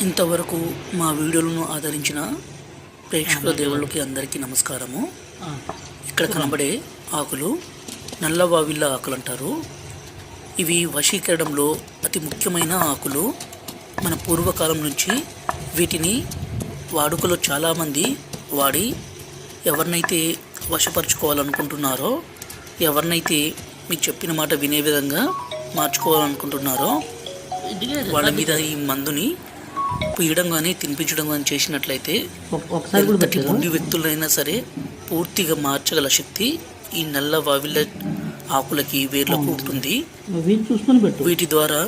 ఇంతవరకు మా వీడియోలను ఆదరించిన ప్రేక్షకుల దేవుళ్ళకి అందరికీ నమస్కారము. ఇక్కడ కనబడే ఆకులు నల్లవావిళ్ళ ఆకులు అంటారు. ఇవి వశీకరణంలో అతి ముఖ్యమైన ఆకులు. మన పూర్వకాలం నుంచి వీటిని వాడుకలో చాలామంది వాడి ఎవరినైతే వశపరుచుకోవాలనుకుంటున్నారో, ఎవరినైతే మీకు చెప్పిన మాట వినే విధంగా మార్చుకోవాలనుకుంటున్నారో వాళ్ళ మీద ఈ మందుని పూయడం కానీ తినిపించడం కానీ చేసినట్లయితే ఎంతటి మొండి వ్యక్తులైనా సరే పూర్తిగా మార్చగల శక్తి ఈ నల్ల వావిళ్ళ ఆకులకి వేర్లకు ఉంటుంది. వీటి ద్వారా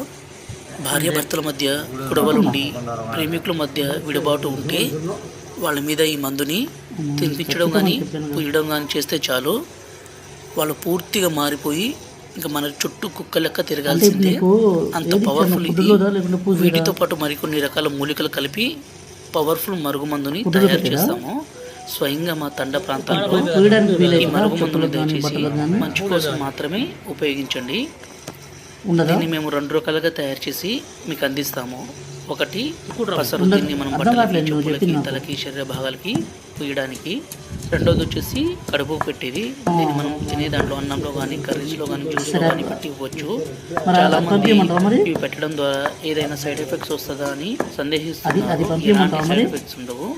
భార్యాభర్తల మధ్య గొడవలుండి, ప్రేమికుల మధ్య విడబాటు ఉంటే వాళ్ళ మీద ఈ మందుని తినిపించడం కానీ పూయడం కానీ చేస్తే చాలు, వాళ్ళు పూర్తిగా మారిపోయి ఇంకా మన చుట్టూ కుక్క లెక్క తిరగాల్సిందే. అంత పవర్ఫుల్ ఇది. వీటితో పాటు మరికొన్ని రకాల మూలికలు కలిపి పవర్ఫుల్ మరుగుమందుని తయారు చేస్తాము. స్వయంగా మా తండ ప్రాంతాల్లో ఈ మరుగుమందులు దయచేసి మంచి కోసం మాత్రమే ఉపయోగించండి. దీన్ని మేము 2 రకాలుగా తయారు చేసి మీకు అందిస్తాము. ఒకటి పసరు, దీన్ని మనం బట్టలకి, చెప్పులకి, తలకి, శరీర భాగాలకి పూయడానికి. రెండోది వచ్చేసి కడుపు పెట్టేది. దీన్ని మనం తినే దాంట్లో అన్నంలో కానీ, కర్రీస్లో కానీ, జ్యూస్లో కానీ పెట్టి ఇవ్వచ్చు. చాలా మంది ఇవి పెట్టడం ద్వారా ఏదైనా సైడ్ ఎఫెక్ట్స్ వస్తుందా అని సందేహిస్తున్నారు. ఎలాంటి సైడ్ ఎఫెక్ట్స్ ఉండవు.